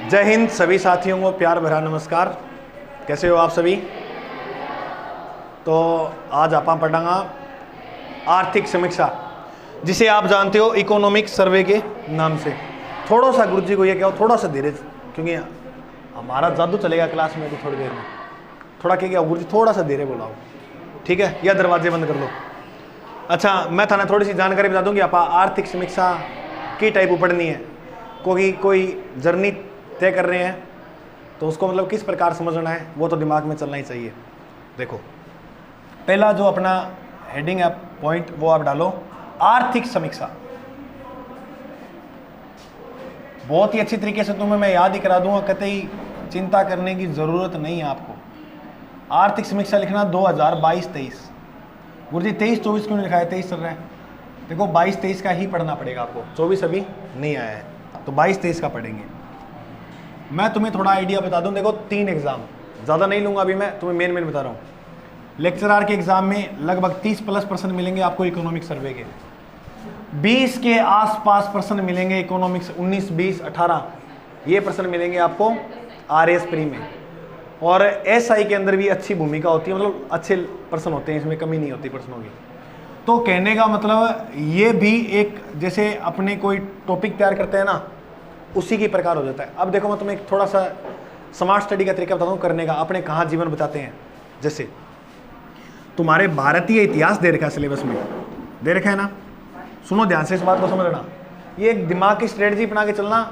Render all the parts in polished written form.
जय हिंद सभी साथियों को प्यार भरा नमस्कार। कैसे हो आप सभी। तो आज आप पढ़ांगा आर्थिक समीक्षा, जिसे आप जानते हो इकोनॉमिक सर्वे के नाम से। थोड़ा सा गुरुजी को ये क्या हो, थोड़ा सा धीरे, क्योंकि हमारा जादू चलेगा क्लास में तो थोड़ी देर में। थोड़ा क्या गुरुजी थोड़ा सा धीरे बोलाओ, ठीक है, या दरवाजे बंद कर लो। अच्छा, मैं थाना थोड़ी सी जानकारी बता दूंगी। आप आर्थिक समीक्षा की टाइप पढ़नी है, क्योंकि कोई जर्नी तय कर रहे हैं तो उसको मतलब किस प्रकार समझना है वो तो दिमाग में चलना ही चाहिए। देखो, पहला जो अपना हेडिंग है पॉइंट वो आप डालो आर्थिक समीक्षा। बहुत ही अच्छी तरीके से तुम्हें मैं याद ही करा दूंगा, कतई चिंता करने की जरूरत नहीं है आपको। आर्थिक समीक्षा लिखना 2022-23। गुरुजी 23-24 क्यों लिखा है, 23 चल रहा है। देखो 22-23 का ही पढ़ना पड़ेगा आपको, 24 अभी नहीं आया है तो 22-23 का पढ़ेंगे। मैं तुम्हें थोड़ा आइडिया बता दूं। देखो 3 एग्जाम, ज़्यादा नहीं लूंगा अभी, मैं तुम्हें मेन बता रहा हूँ। लेक्चरार के एग्जाम में लगभग 30+ % मिलेंगे आपको इकोनॉमिक सर्वे के, 20 के आसपास % मिलेंगे इकोनॉमिक्स, 19, 20, 18 ये % मिलेंगे आपको RS प्री में। और SI के अंदर भी अच्छी भूमिका होती है, मतलब अच्छे % होते हैं, इसमें कमी नहीं होती प्रश्नों की। तो कहने का मतलब ये भी एक जैसे अपने कोई टॉपिक तैयार करते हैं ना, उसी की प्रकार हो जाता है। अब देखो मैं तुम्हें थोड़ा सा स्मार्ट स्टडी का तरीका बताता हूँ करने का, अपने कहाँ जीवन बताते हैं। जैसे तुम्हारे भारतीय इतिहास दे रखा है, सिलेबस में दे रखा है ना, सुनो ध्यान से, इस बात को समझना। ये एक दिमाग की स्ट्रेटजी बना के चलना,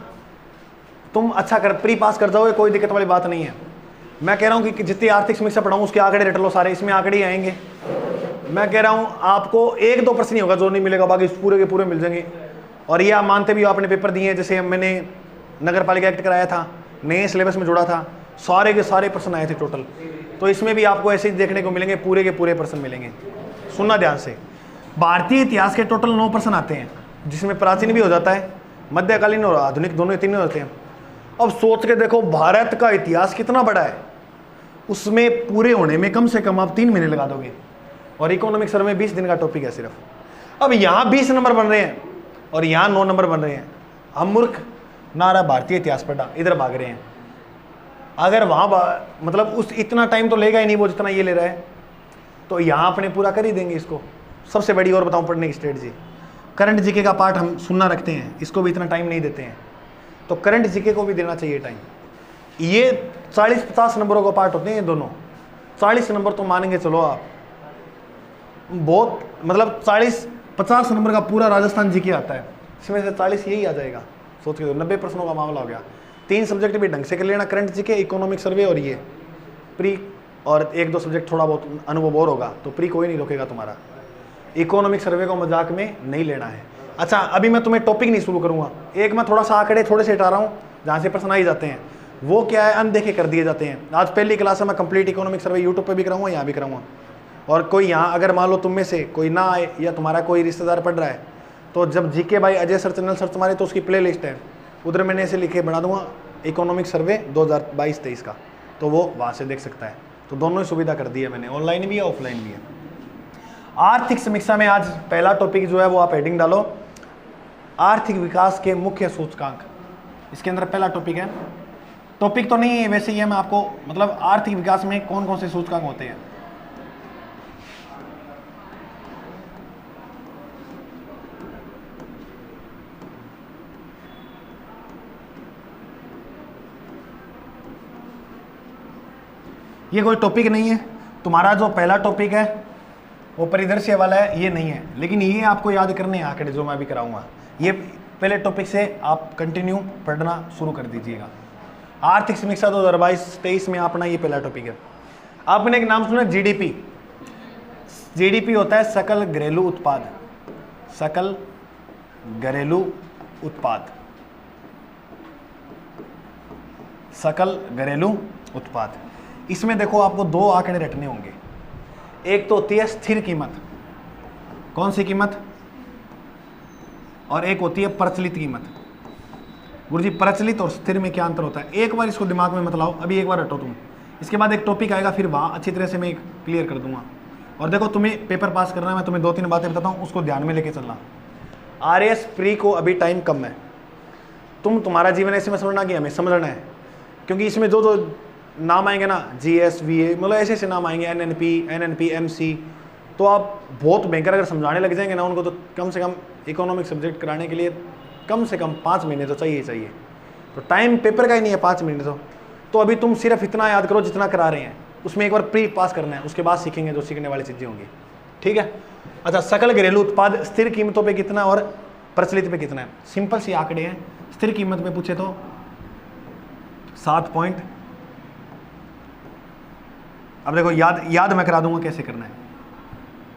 तुम अच्छा कर प्री पास कर जाओगे, कोई दिक्कत वाली बात नहीं है। मैं कह रहा हूँ कि जितनी आर्थिक समीक्षा पढ़ाऊँ उसके आंकड़े रट लो सारे, इसमें आंकड़े ही आएंगे। मैं कह रहा हूँ आपको 1-2 प्रश्न ही होगा जो नहीं मिलेगा, बाकी पूरे के पूरे मिल जाएंगे। और ये आप मानते भी हो, आपने पेपर दिए हैं, जैसे मैंने नगर पालिका एक्ट कराया था, नए सिलेबस में जुड़ा था, सारे के सारे प्रश्न आए थे टोटल। तो इसमें भी आपको ऐसे ही देखने को मिलेंगे, पूरे के पूरे प्रश्न मिलेंगे। सुनना ध्यान से, भारतीय इतिहास के टोटल 9 प्रश्न आते हैं, जिसमें प्राचीन भी हो जाता है, मध्यकालीन और आधुनिक दोनों 3 होते हैं। अब सोच के देखो भारत का इतिहास कितना बड़ा है, उसमें पूरे होने में कम से कम आप 3 महीने लगा दोगे। और इकोनॉमिक सर्वे में 20 दिन का टॉपिक है सिर्फ। अब यहाँ 20 नंबर बन रहे हैं और यहाँ 9 नंबर बन रहे हैं। हम मूर्ख ना रहा भारतीय इतिहास पढ़ा, इधर भाग रहे हैं। अगर वहाँ मतलब उस इतना टाइम तो लेगा ही नहीं वो जितना ये ले रहा है, तो यहाँ अपने पूरा कर ही देंगे इसको। सबसे बड़ी और बताऊँ पढ़ने की स्ट्रेटजी, करंट जीके का पार्ट हम सुनना रखते हैं, इसको भी इतना टाइम नहीं देते हैं, तो करंट जीके को भी देना चाहिए टाइम। ये 40-50 नंबरों का पार्ट होते हैं ये दोनों। 40 नंबर तो मानेंगे चलो आप, बहुत मतलब 40-50 नंबर का पूरा राजस्थान जीके आता है, इसमें से 40 यही आ जाएगा। सोच के 90 प्रश्नों का मामला हो गया। 3 सब्जेक्ट भी ढंग से कर लेना, करंट जीके, इकोनॉमिक सर्वे और ये प्री, और 1-2 सब्जेक्ट थोड़ा बहुत अनुभव और होगा तो प्री कोई नहीं रोकेगा तुम्हारा। इकोनॉमिक सर्वे को मजाक में नहीं लेना है। अच्छा, अभी मैं तुम्हें टॉपिक नहीं शुरू करूंगा, एक मैं थोड़ा सा आंकड़े थोड़े से हटा रहा हूँ जहाँ से प्रश्न आ ही जाते हैं, वो क्या है अनदेखे कर दिए जाते हैं। आज पहली क्लास में मैं कंप्लीट इकोनॉमिक सर्वे यूट्यूब पर भी कराऊंगा, यहाँ भी कराऊंगा। और कोई यहाँ अगर मान लो तुम में से कोई ना आए या तुम्हारा कोई रिश्तेदार पढ़ रहा है, तो जब GK by Ajay sir channel search मारे तो उसकी प्ले लिस्ट है, उधर मैंने ऐसे लिखे बना दूंगा इकोनॉमिक सर्वे 2022-23 का, तो वो वहाँ से देख सकता है। तो दोनों ही सुविधा कर दी है मैंने, ऑनलाइन भी है ऑफलाइन भी है। आर्थिक समीक्षा में आज पहला टॉपिक जो है वो आप हेडिंग डालो आर्थिक विकास के मुख्य सूचकांक। इसके अंदर पहला टॉपिक है, टॉपिक तो नहीं है वैसे ही है, मैं आपको मतलब आर्थिक विकास में कौन कौन से सूचकांक होते हैं। ये कोई टॉपिक नहीं है, तुम्हारा जो पहला टॉपिक है वो परिदृश्य वाला है, ये नहीं है, लेकिन ये आपको याद करने हैं आंकड़े जो मैं अभी कराऊंगा। ये पहले टॉपिक से आप कंटिन्यू पढ़ना शुरू कर दीजिएगा। आर्थिक समीक्षा 2022-23 में अपना ये पहला टॉपिक है। आपने एक नाम सुना जीडीपी। जीडीपी होता है सकल घरेलू उत्पाद, सकल घरेलू उत्पाद, सकल घरेलू उत्पाद। इसमें देखो आपको 2 आंकड़े रटने होंगे, एक तो होती है स्थिर कीमत, कौन सी कीमत, और एक होती है प्रचलित कीमत। गुरुजी प्रचलित और स्थिर में क्या अंतर होता है, एक बार इसको दिमाग में मत लाओ, अभी एक बार रटो तुम, इसके बाद एक टॉपिक आएगा, फिर वहाँ अच्छी तरह से मैं क्लियर कर दूंगा। और देखो तुम्हें पेपर पास करना है, मैं तुम्हें 2-3 बातें बताता हूँ, उसको ध्यान में लेके चलना। RS प्री को अभी टाइम कम है, तुम्हारा जीवन ऐसे में समझना कि हमें समझना है, क्योंकि इसमें जो जो नाम आएंगे ना, GS VA, मतलब ऐसे ऐसे नाम आएंगे, NNP MC, तो आप बहुत भयंकर अगर समझाने लग जाएंगे ना उनको, तो कम से कम इकोनॉमिक सब्जेक्ट कराने के लिए कम से कम 5 महीने तो चाहिए चाहिए। तो टाइम पेपर का ही नहीं है 5 महीने तो अभी तुम सिर्फ इतना याद करो जितना करा रहे हैं, उसमें एक बार प्री पास करना है, उसके बाद सीखेंगे जो सीखने वाली चीज़ें होंगी, ठीक है। अच्छा, सकल घरेलू उत्पाद स्थिर कीमतों पे कितना और प्रचलित पे कितना है? सिंपल सी आंकड़े हैं। स्थिर कीमत में पूछे तो 7 पॉइंट, अब देखो याद मैं करा दूंगा कैसे करना है।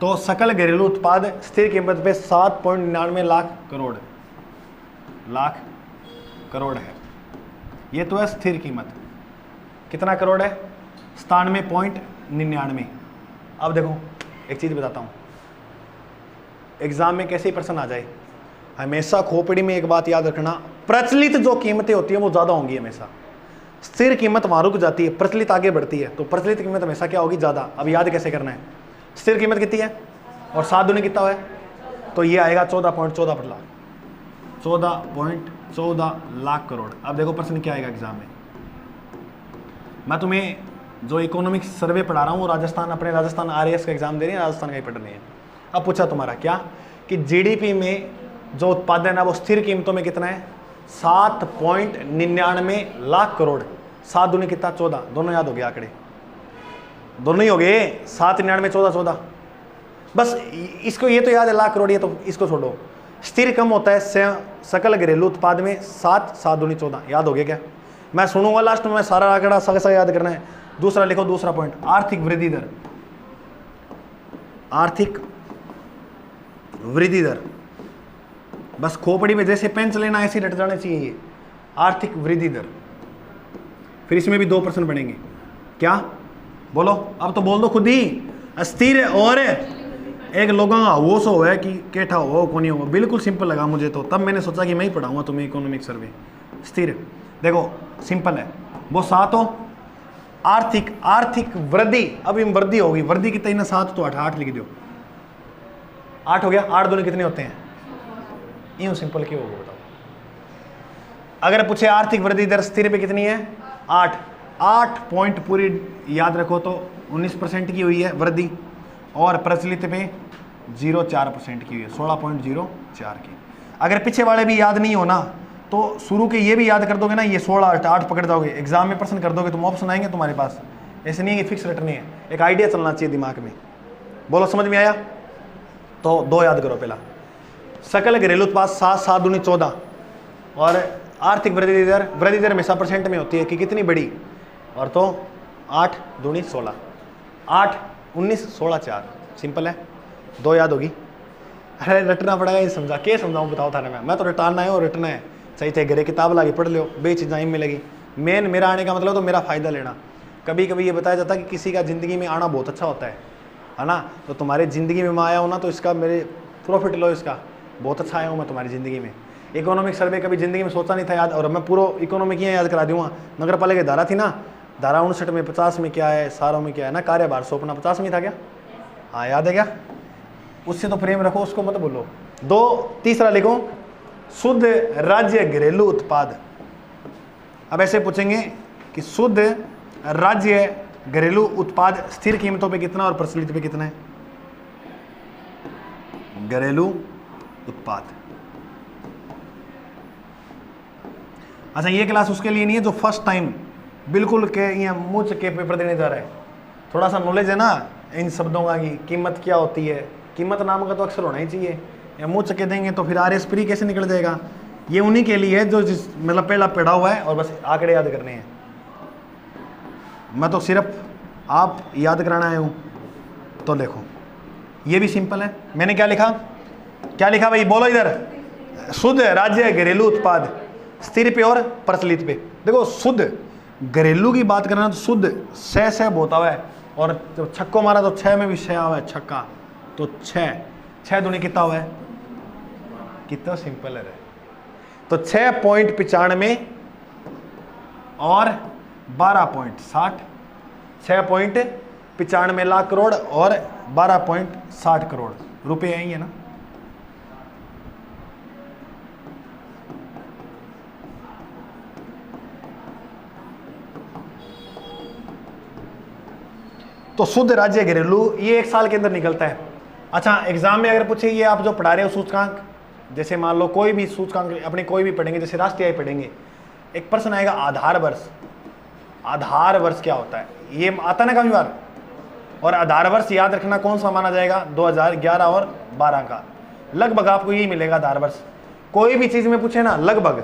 तो सकल घरेलू उत्पाद स्थिर कीमत पे 7.99 लाख करोड़ है। ये तो है स्थिर कीमत। कितना करोड़ है? 97.99। अब देखो एक चीज बताता हूं, एग्जाम में कैसे ही प्रश्न आ जाए, हमेशा खोपड़ी में एक बात याद रखना, प्रचलित जो कीमतें होती है वो ज्यादा होंगी हमेशा। स्थिर कीमत वहां रुक जाती है, प्रचलित आगे बढ़ती है, तो प्रचलित कीमत हमेशा क्या होगी? ज्यादा। अब याद कैसे करना है? स्थिर कीमत कितनी है और 7 दूनी कितना है? तो ये आएगा 14.14 लाख, 14.14 लाख करोड़। अब देखो प्रश्न क्या आएगा एग्जाम में। मैं तुम्हें जो इकोनॉमिक्स सर्वे पढ़ा रहा हूँ वो राजस्थान, अपने राजस्थान RAS का एग्जाम दे रही है, राजस्थान का ही पढ़ रही है। अब पूछा तुम्हारा क्या कि GDP में जो उत्पादन है वो स्थिर कीमतों में कितना है? 7.99 लाख करोड़। 7 दूनी कितना? 14। दोनों याद हो गए आंकड़े, दोनों ही हो गए। 7.99 14 बस इसको, ये तो याद है लाख करोड़, ये तो इसको छोड़ो। स्थिर कम होता है सकल घरेलू उत्पाद में 7 दूनी 14। याद हो गया क्या? मैं सुनूंगा लास्ट में, सारा आंकड़ा सगा याद करना है। दूसरा लिखो, दूसरा पॉइंट, आर्थिक वृद्धि दर। आर्थिक वृद्धि दर बस खोपड़ी में जैसे पेन चलेना ऐसे रट जाने चाहिए ये, आर्थिक वृद्धि दर। फिर इसमें भी 2 प्रश्न बनेंगे। क्या बोलो? अब तो बोल दो खुद ही। अस्थिर और एक लोगों का वो सो है कि केठा हो को नहीं हो। बिल्कुल सिंपल लगा मुझे तो, तब मैंने सोचा कि मैं ही पढ़ाऊंगा तुम्हें इकोनॉमिक सर्वे। स्थिर देखो सिंपल है, वो 7 हो। आर्थिक वृद्धि, अब इन वृद्धि होगी, वृद्धि कितनी ना 7 तो 8 लिख दो, 8 हो गया। 8 दूनी कितने होते हैं? यूं सिंपल क्यों होगा बताओ? अगर पूछे आर्थिक वृद्धि दर स्थिर पे कितनी है? 8 पॉइंट पूरी याद रखो तो 19% की हुई है वृद्धि, और प्रचलित पे 0.4% की हुई है, 16.04 की। अगर पीछे वाले भी याद नहीं हो ना तो शुरू के ये भी याद कर दोगे ना, ये 16 8 पकड़ जाओगे, एग्जाम में प्रश्न कर दोगे, तुम ऑप्शन आएंगे तुम्हारे पास। ऐसे नहीं है कि फिक्स रटनी है, एक आइडिया चलना चाहिए दिमाग में। बोलो समझ में आया? तो 2 याद करो। पहला सकल घरेलू उत्पाद 7 दूनी 14, और आर्थिक वृद्धि दर हमेशा परसेंट में होती है कि कितनी बड़ी, और तो 8 दूनी 16, 8 19 16 4। सिंपल है, 2 याद होगी। अरे रटना पड़ेगा, ये समझा के समझाऊँ बताओ थाने में? मैं तो रटाना है और रटना है, सही थे घरे किताब लाके पढ़ लो, बे चीज़ें मिलेगी। मेन मेरा आने का मतलब तो मेरा फ़ायदा लेना। कभी कभी ये बताया जाता है कि किसी का ज़िंदगी में आना बहुत अच्छा होता है ना, तो तुम्हारी ज़िंदगी में मैं आया हूँ ना, तो इसका मेरे प्रॉफिट लो, इसका बहुत अच्छा आया हूँ मैं तुम्हारी ज़िंदगी में। इकोनॉमिक सर्वे कभी ज़िंदगी में सोचा नहीं था याद, और मैं पूरा इकोनॉमिक यहाँ याद करा दूँगा। नगर पालिका धारा थी ना, धारा 59 में 50 में क्या है, सारों में क्या है ना, कार्यभार सौंपना 50 में था क्या? हाँ याद है क्या? उससे तो प्रेम रखो, उसको मत बोलो। 2 तीसरा लिखो, शुद्ध राज्य घरेलू उत्पाद। अब ऐसे पूछेंगे कि शुद्ध राज्य घरेलू उत्पाद स्थिर कीमतों पे कितना और प्रचलित पे कितना है? घरेलू उत्पाद। अच्छा, ये क्लास उसके लिए नहीं है जो फर्स्ट टाइम बिल्कुल के ये मुझ के पेपर देने जा रहा है। थोड़ा सा नॉलेज है ना इन शब्दों का कि कीमत क्या होती है, कीमत नाम का तो अक्सर होना ही चाहिए। या मुँह चके देंगे तो फिर RS प्री कैसे निकल जाएगा? ये उन्हीं के लिए है जो मतलब पहला पढ़ा हुआ है और बस आंकड़े याद करने हैं। मैं तो सिर्फ आप याद कराना आया हूँ। तो देखो ये भी सिंपल है। मैंने क्या लिखा भाई? बोलो इधर। शुद्ध राज्य घरेलू उत्पाद स्थिर पे और प्रचलित पे। देखो शुद्ध घरेलू की बात करना तो शुद्ध से होता हुआ है, और जब छक्को मारा तो 6 में भी 6 हुआ है, छक्का तो 6 दूनी कितना हुआ है? कितना सिंपल है। तो 6.95 और 12.60, 6.95 लाख करोड़ और 12.60 करोड़ रुपए है ना। तो शुद्ध राज्य घरेलू ये 1 साल के अंदर निकलता है। अच्छा, एग्जाम में अगर पूछे ये आप जो पढ़ा रहे हो सूचकांक, जैसे मान लो कोई भी सूचकांक अपने कोई भी पढ़ेंगे, जैसे राष्ट्रीय आय पढ़ेंगे, एक प्रश्न आएगा आधार वर्ष। आधार वर्ष क्या होता है, ये आता ना कभी बार। और आधार वर्ष याद रखना कौन सा माना जाएगा, 2011 और 12 का। लगभग आपको यही मिलेगा आधार वर्ष। कोई भी चीज में पूछे ना लगभग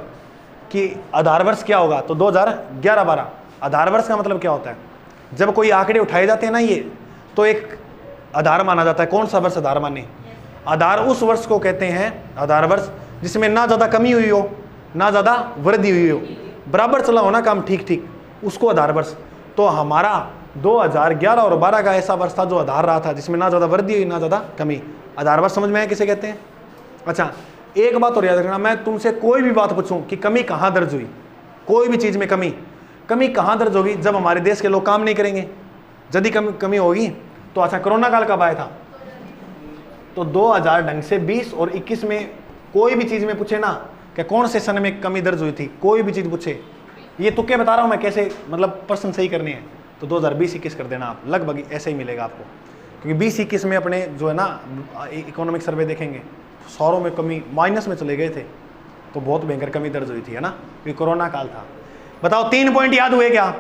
कि आधार वर्ष क्या होगा, तो 2011-12। आधार वर्ष का मतलब क्या होता है, जब कोई आंकड़े उठाए जाते हैं ना ये, तो एक आधार माना जाता है। कौन सा वर्ष आधार माने, आधार उस वर्ष को कहते हैं आधार वर्ष जिसमें ना ज्यादा कमी हुई हो ना ज्यादा वृद्धि हुई हो, बराबर चला हो ना काम ठीक ठीक, उसको आधार वर्ष। तो हमारा 2011 और 12 का ऐसा वर्ष था जो आधार रहा था, जिसमें ना ज्यादा वृद्धि हुई ना ज्यादा कमी। आधार वर्ष समझ में आया किसे कहते हैं। अच्छा, एक बात और याद रखना, मैं तुमसे कोई भी बात पूछूं कि कमी कहां दर्ज हुई, कोई भी चीज में कमी कहां दर्ज होगी, जब हमारे देश के लोग काम नहीं करेंगे, यदि कमी होगी तो। अच्छा, कोरोना काल कब आया था, तो 2000 ढंग से 20 और 21 में कोई भी चीज में पूछे ना कि कौन से सन में कमी दर्ज हुई थी, कोई भी चीज पूछे, ये तुक्के बता रहा हूं मैं कैसे मतलब प्रश्न सही करने हैं, तो 2020-21 कर देना आप, लगभग ऐसे ही मिलेगा आपको। क्योंकि 20-21 में अपने जो है ना इकोनॉमिक सर्वे देखेंगे, सौरों में कमी माइनस में चले गए थे, तो बहुत भयंकर कमी दर्ज हुई थी, है ना, क्योंकि कोरोना काल था। बताओ 3 पॉइंट याद हुए क्या,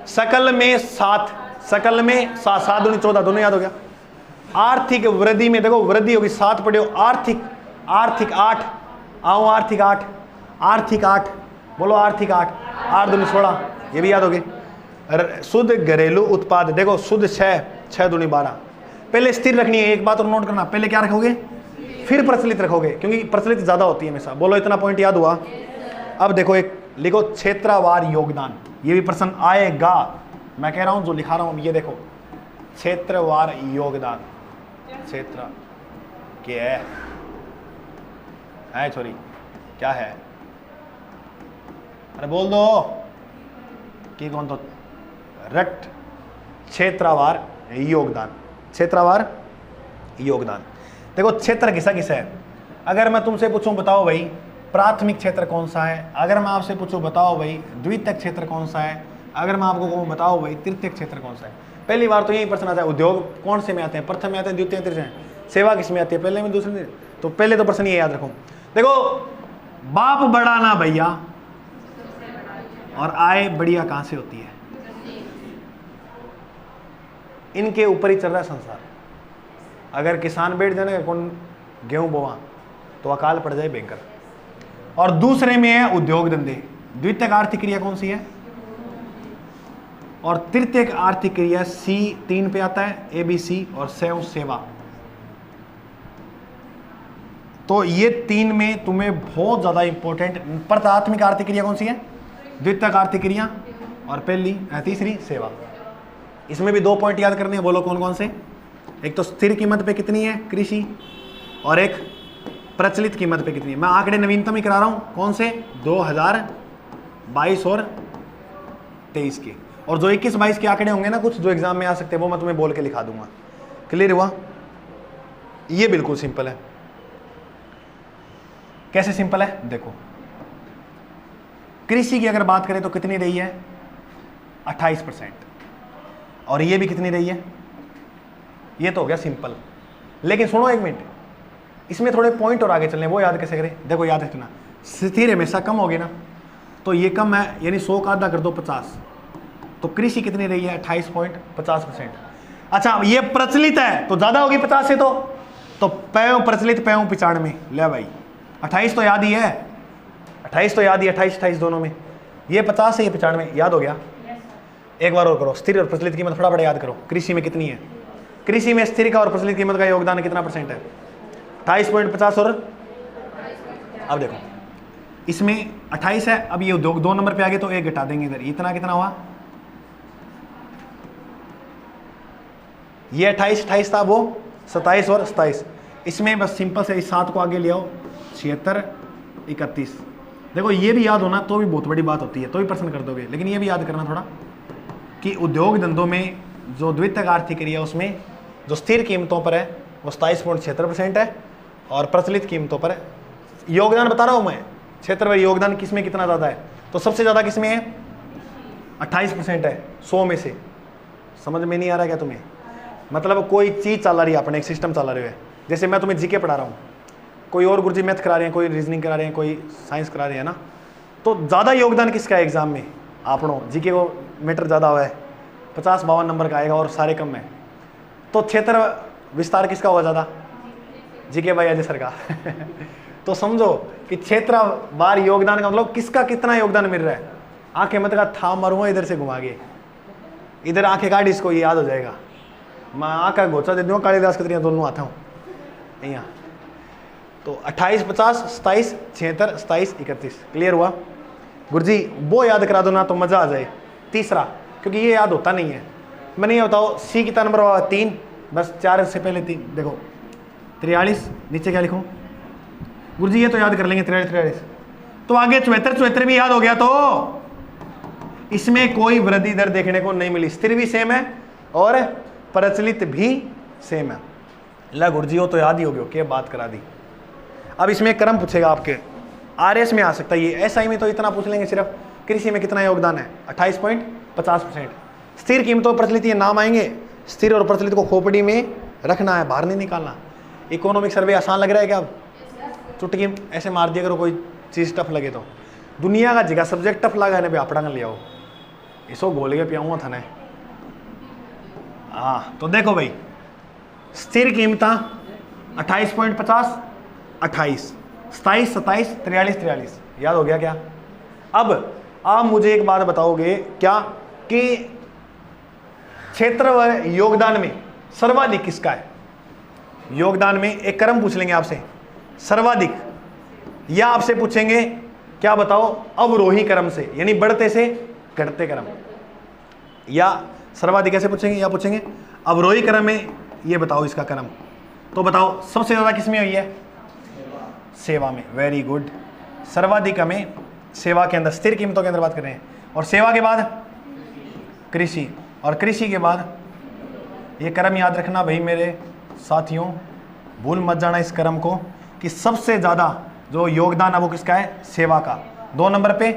सकल में 7, सकल में 7 दूनी 14 दोनों याद हो गया। आर्थिक वृद्धि में देखो वृद्धि होगी 7 पढ़े हो, आर्थिक 8, आओ आर्थिक 8, आर्थिक 8 बोलो, आर्थिक 8 दूनी 16, ये भी याद हो गए। शुद्ध घरेलू उत्पाद देखो शुद्ध 6 दूनी 12। पहले स्थिर रखनी है, एक बात और नोट करना, पहले क्या रखोगे फिर प्रचलित रखोगे, क्योंकि प्रचलित ज्यादा होती है हमेशा। बोलो इतना पॉइंट याद हुआ। अब देखो एक लिखो क्षेत्रवार योगदान, ये भी प्रश्न आएगा, मैं कह रहा हूं जो लिखा रहा हूं। ये देखो क्षेत्रवार योगदान, क्षेत्र क्या है छोरी, क्या है, अरे बोल दो कि कौन तो रट। क्षेत्रवार योगदान, क्षेत्रवार योगदान। देखो क्षेत्र किसा है, अगर मैं तुमसे पूछूं बताओ भाई प्राथमिक क्षेत्र कौन सा है, अगर मैं आपसे पूछूं बताओ भाई द्वितीयक क्षेत्र कौन सा है, अगर मैं आपको कहूं बताओ भाई तृतीयक क्षेत्र कौन सा है, पहली बार तो यही प्रश्न आता है। उद्योग कौन से में आते हैं, प्रथम में आते हैं, द्वितीय तृतीय। सेवा किस में आती है, पहले में दूसरे में। तो पहले तो प्रश्न ये याद रखो, देखो बाप बड़ा ना भैया और आय बढ़िया कहां से होती है, इनके ऊपर ही चल रहा है संसार। अगर किसान बैठ जाए ना कौन गेहूं बोवा तो अकाल पड़ जाए भयंकर। और दूसरे में है उद्योग धंधे, द्वितीयक आर्थिक क्रिया कौन सी है, और तृतीयक आर्थिक क्रिया C 3 पे आता है, ABC और सेवा। तो ये 3 में तुम्हें बहुत ज्यादा इंपॉर्टेंट, प्राथमिक आर्थिक क्रिया कौन सी है, द्वितीयक आर्थिक क्रिया, और पहली तीसरी सेवा। इसमें भी 2 पॉइंट याद करने हैं, बोलो कौन कौन से। एक तो स्थिर कीमत पे कितनी है कृषि, और एक प्रचलित कीमत पे कितनी है। मैं आंकड़े नवीनतम ही करा रहा हूं, कौन से 2022 और 23 के, और जो 21-22 के आंकड़े होंगे ना कुछ जो एग्जाम में आ सकते हैं वो मैं तुम्हें बोल के लिखा दूंगा। क्लियर हुआ। ये बिल्कुल सिंपल है। कैसे सिंपल है, देखो कृषि की अगर बात करें तो कितनी रही है 28%, और ये भी कितनी रही है, ये तो हो गया सिंपल। लेकिन सुनो एक मिनट, इसमें थोड़े पॉइंट और आगे चलने, वो याद कैसे करें। देखो याद रखना, स्थिर हमेशा कम होगी ना, तो ये कम है, यानी 100 का आधा कर दो 50, तो कृषि कितनी रही है 28.50%। अच्छा ये प्रचलित है तो ज्यादा होगी 50 से, तो पैव प्रचलित पैव 95 ले भाई, 28 तो याद ही है, 28 तो याद ही, 28 दोनों में, ये 50 है ये 95, याद हो गया। एक बार और करो, स्थिर और प्रचलित कीमत फटाफट याद करो। कृषि में कितनी है, कृषि में स्थिर का और प्रचलित कीमत का योगदान कितना % है, 28.50। और अब देखो इसमें 28 है, अब ये उद्योग 2 नंबर पे आ गए तो 1 घटा देंगे इधर, इतना कितना हुआ, ये 28 था, वो 27 और 27। इसमें बस सिंपल से इस 7 को आगे ले आओ, 76 31। देखो ये भी याद होना तो भी बहुत बड़ी बात होती है, तो भी प्रश्न कर दोगे, लेकिन ये भी याद करना थोड़ा कि उद्योग धंधों में जो द्वितीयक आर्थिक क्रिया उसमें जो स्थिर कीमतों पर है वो 27.76% है, और प्रचलित कीमतों पर योगदान बता रहा हूं मैं, क्षेत्र में योगदान किसमें कितना ज्यादा है, तो सबसे ज्यादा किसमें है 28% है 100 में से, समझ में नहीं आ रहा क्या तुम्हें? मतलब कोई चीज़ चला रही है, अपने एक सिस्टम चला रहे है। जैसे मैं तुम्हें जीके पढ़ा रहा हूँ, कोई और गुरुजी मैथ करा रहे हैं, कोई रीजनिंग करा रहे हैं, कोई साइंस करा रहे हैं ना, तो ज़्यादा योगदान किसका है एग्जाम में? आपनों जीके को मीटर ज़्यादा हुआ है, 50-52 नंबर का आएगा और सारे कम है, तो क्षेत्र विस्तार किसका होगा ज़्यादा? जीके भाई अजय सर का तो समझो कि क्षेत्रवार योगदान का मतलब किसका कितना योगदान मिल रहा है। आंखें मत का था मारूंगा इधर से घुमा के, इधर आंखें काट, इसको ये याद हो जाएगा। मैं आँख का घोचा दे दूँगा, कालिदास कतरियाँ दोनों आता हूँ यहाँ। तो 28, 50, 27, 76, 27, 31 क्लियर हुआ? गुरुजी वो याद करा दो ना तो मज़ा आ जाए। तीसरा, क्योंकि ये याद होता नहीं है। मैंने ये बताओ सी कितना नंबर हुआ? 3, बस 4 से पहले 3 देखो 43, नीचे क्या लिखूँ? गुरुजी ये तो याद कर लेंगे 43, तो आगे 74 भी याद हो गया, तो इसमें कोई वृद्धि दर देखने को नहीं मिली। स्थिर भी सेम है और प्रचलित भी सेम है। ला गुरुजी वो तो याद ही हो गया, क्या बात करा दी। अब इसमें क्रम पूछेगा आपके, आरएस में आ सकता है ये, एसआई में तो इतना पूछ लेंगे सिर्फ कृषि में कितना योगदान है, 28.50%। स्थिर कीमतों प्रचलित ये नाम आएंगे, स्थिर और प्रचलित को खोपड़ी में रखना है, बाहर नहीं निकालना। इकोनॉमिक सर्वे आसान लग रहा है क्या? अब चुटकी ऐसे मार दिया करो, कोई चीज़ टफ लगे तो। दुनिया का जगह सब्जेक्ट टफ लगा है, आपड़ा कर लिया हो, इसको गोल के पियाऊँगा था ना। हाँ तो देखो भाई, स्थिर कीमता 28.50, 28, 27, 27, 43, 43 याद हो गया क्या? अब आप मुझे एक बात बताओगे क्या कि क्षेत्र व योगदान में सर्वाधिक किसका है? योगदान में एक क्रम पूछ लेंगे आपसे, सर्वाधिक, या आपसे पूछेंगे क्या बताओ अवरोही क्रम से, यानी बढ़ते से घटते क्रम, या सर्वाधिक ऐसे पूछेंगे, या पूछेंगे अवरोही क्रम में ये बताओ इसका क्रम। तो बताओ सबसे ज्यादा किसमें हुई है? सेवा में। Very good. सर्वाधिक हमें सेवा के अंदर, स्थिर कीमतों के अंदर बात कर रहे हैं, और सेवा के बाद कृषि, और कृषि के बाद ये क्रम याद रखना भाई मेरे साथियों, भूल मत जाना इस क्रम को, कि सबसे ज़्यादा जो योगदान है वो किसका है? सेवा का, 2 नंबर पे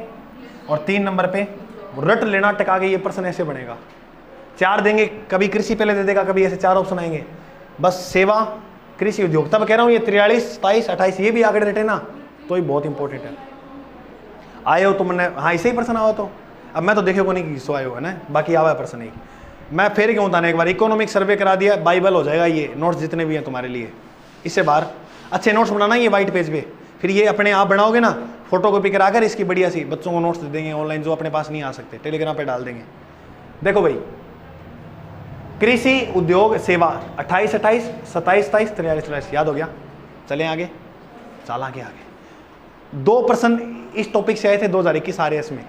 और 3 नंबर पे। रट लेना टका के, ये प्रश्न ऐसे बनेगा, 4 देंगे, कभी कृषि पहले दे देगा, कभी ऐसे 4 ऑप्शन आएंगे, बस सेवा, कृषि, उद्योग। तब कह रहा हूँ ये 43, 27, 28 ये भी आंकड़े रटे ना तो ही बहुत इंपॉर्टेंट है। आए हो तुमने, हाँ ऐसे ही प्रश्न आओ तो, अब मैं तो देखे को नहीं कि किसो आए हो है ना, बाकी आवा है प्रश्न ही। मैं फिर क्यों बताना, एक बार इकोनॉमिक सर्वे करा दिया, बाइबल हो जाएगा ये, नोट्स जितने भी हैं तुम्हारे लिए। इससे बाहर अच्छे नोट्स बनाना ये वाइट पेज पे, फिर ये अपने आप बनाओगे ना, फोटो कॉपी कराकर इसकी बढ़िया सी बच्चों को नोट्स दे देंगे ऑनलाइन, जो अपने पास नहीं आ सकते टेलीग्राम पे डाल देंगे। देखो भाई, कृषि, उद्योग, सेवा 28, 28, 27, 27, 43, 43 याद हो गया। चले आगे, चल आगे आगे। 2 प्रश्न इस टॉपिक से आए थे 2021 आरएएस में,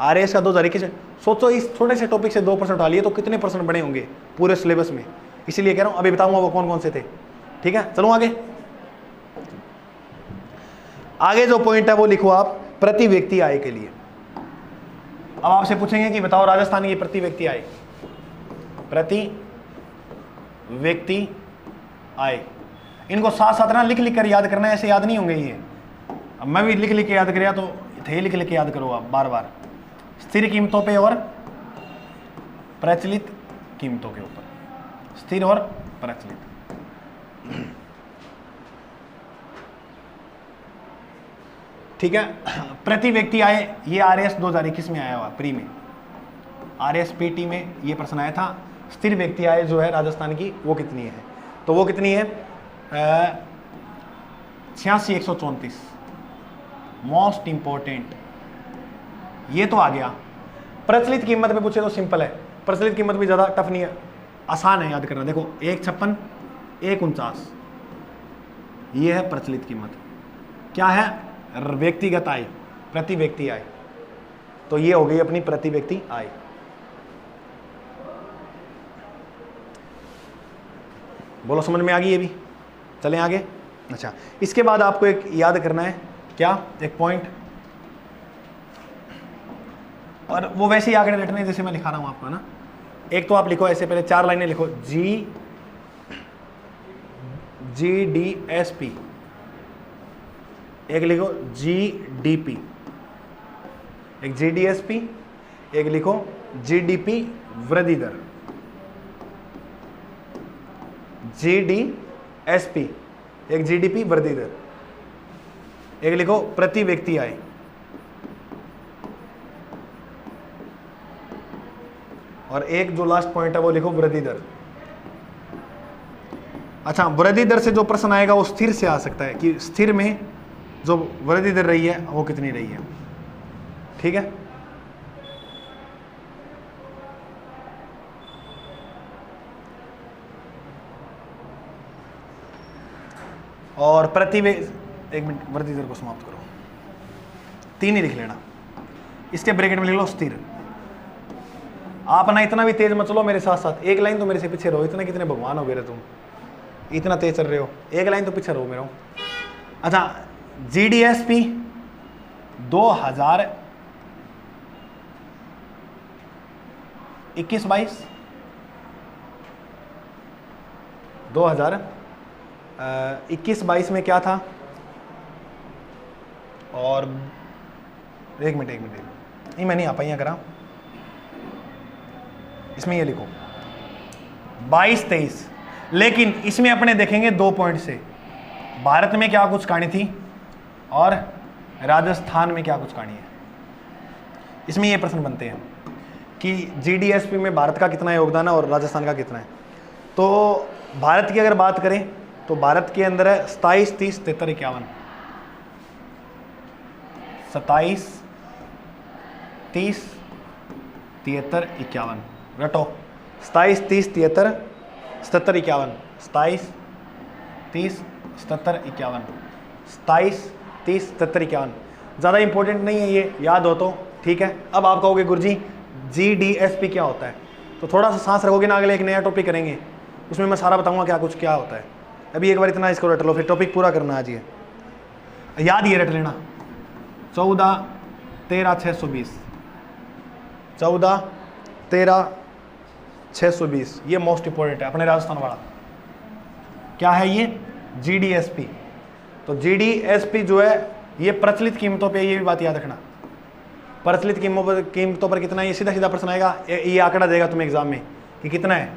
आरएएस का 2021। सोचो इस छोटे से टॉपिक से 2% उठा लिए तो कितने परसेंट बने होंगे पूरे सिलेबस में। इसीलिए कह रहा हूं, अभी बताऊंगा वो कौन कौन से थे। ठीक है, चलो आगे। आगे जो पॉइंट है वो लिखो आप, प्रति व्यक्ति आय के लिए। अब आपसे पूछेंगे कि बताओ राजस्थान की प्रति व्यक्ति आय, प्रति व्यक्ति आय, इनको साथ साथ ना लिख लिख कर याद करना, ऐसे याद नहीं होंगे ये। अब मैं भी लिख लिख के याद करिया तो थे, लिख लिख के याद करो आप बार बार। स्थिर कीमतों पे और प्रचलित कीमतों के ऊपर, स्थिर और प्रचलित। ठीक है, प्रति व्यक्ति आय, ये आरएएस 2021 में आया हुआ प्री में, आरएएस पीटी में ये प्रश्न आया था। स्थिर व्यक्ति आय जो है राजस्थान की वो कितनी है? तो वो कितनी है? 86,134। मोस्ट इंपॉर्टेंट ये तो आ गया। प्रचलित कीमत पे पूछे तो सिंपल है, प्रचलित कीमत भी ज़्यादा टफ नहीं है, आसान है याद करना। देखो 156, 149 ये है प्रचलित कीमत। क्या है? व्यक्तिगत आय, प्रति व्यक्ति आय। तो ये हो गई अपनी प्रति व्यक्ति आय। बोलो समझ में आ गई ये भी? चलें आगे। अच्छा, इसके बाद आपको एक याद करना है, क्या? एक पॉइंट, और वो वैसे ही आंकड़े रटने जैसे मैं लिखा रहा हूं आपको ना। एक तो आप लिखो ऐसे, पहले 4 लाइनें लिखो, GDSP, एक लिखो GDP, एक GDSP, एक लिखो GDP वृद्धि दर, GDSP, एक GDP वृद्धि दर, एक लिखो प्रति व्यक्ति आय, और एक जो लास्ट पॉइंट है वो लिखो वृद्धि दर। अच्छा, वृद्धि दर से जो प्रश्न आएगा वो स्थिर से आ सकता है कि स्थिर में जो वृद्धि दर रही है वो कितनी रही है। ठीक है, और एक मिनट, वृद्धि दर को समाप्त करो, 3 ही लिख लेना, इसके ब्रैकेट में लिख लो स्थिर। आप ना इतना भी तेज मत चलो मेरे साथ साथ, एक लाइन तो मेरे से पीछे रहो, इतने कितने भगवान हो गए तुम, इतना तेज चल रहे हो, एक लाइन तो पीछे रहो मेरा। अच्छा, GDSP 2021-22 2021-22 में क्या था, और एक मिनट ये मैं नहीं आ पाई करा, इसमें ये लिखो 22-23, लेकिन इसमें अपने देखेंगे 2 पॉइंट से, भारत में क्या कुछ कहानी थी और राजस्थान में क्या कुछ कहानी है। इसमें ये प्रश्न बनते हैं कि GDSP में भारत का कितना योगदान है और राजस्थान का कितना है। तो भारत की अगर बात करें तो भारत के अंदर है 27, 30, 73, 51, 27, 30, 73, 51, रटो 27, 30, 73, 77, 51, 27, 30, 77, 51, 27, 30, 77, 51। ज़्यादा इंपॉर्टेंट नहीं है ये, याद हो तो ठीक है। अब आप कहोगे गुरुजी GDSP क्या होता है, तो थोड़ा सा सांस रखोगे ना, अगले एक नया टॉपिक करेंगे उसमें मैं सारा बताऊंगा क्या होता है। अभी एक बार इतना इसको रट लो, फिर टॉपिक पूरा करना आज ये, याद ये रट लेना, 14, 13, 620, 14, 13, 620, ये मोस्ट इंपॉर्टेंट है अपने राजस्थान वाला। क्या है ये GDSP? तो GDSP जो है ये प्रचलित कीमतों पे, ये भी बात याद रखना, प्रचलित कीमतों पर कितना है, ये सीधा प्रश्न आएगा, ये आंकड़ा देगा तुम्हें एग्जाम में कि कितना है,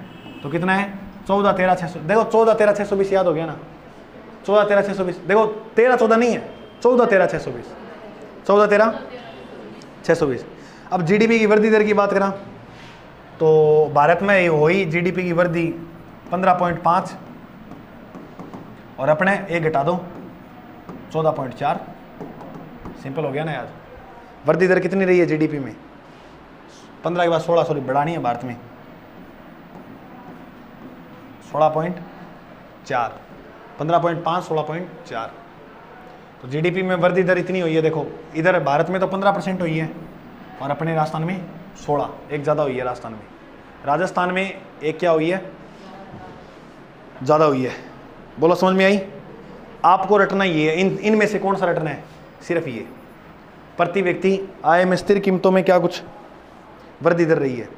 तो कितना है 14, 13, 600, देखो 14, 13, 620 याद हो गया ना, 14, 13, 620, देखो 13, 14 नहीं है, 14, 13, 620, 14, 13, 620। अब GDP की वृद्धि दर की बात करा तो भारत में हुई GDP की वृद्धि 15.5, और अपने एक घटा दो 14.4, सिंपल हो गया ना यार। वृद्धि दर कितनी रही है GDP में, 15 के बाद 16, सॉरी बढ़ानी है भारत में, 16.4, 15.5, 16.4। तो GDP में वृद्धि दर इतनी हुई है, देखो इधर भारत में तो 15% हुई है और अपने राजस्थान में 16, एक ज़्यादा हुई है राजस्थान में। राजस्थान में एक क्या हुई है, ज़्यादा हुई है। बोलो समझ में आई? आपको रटना ये है, इनमें से कौन सा रटना है, सिर्फ ये प्रति व्यक्ति आय में स्थिर कीमतों में क्या कुछ वृद्धि दर रही है।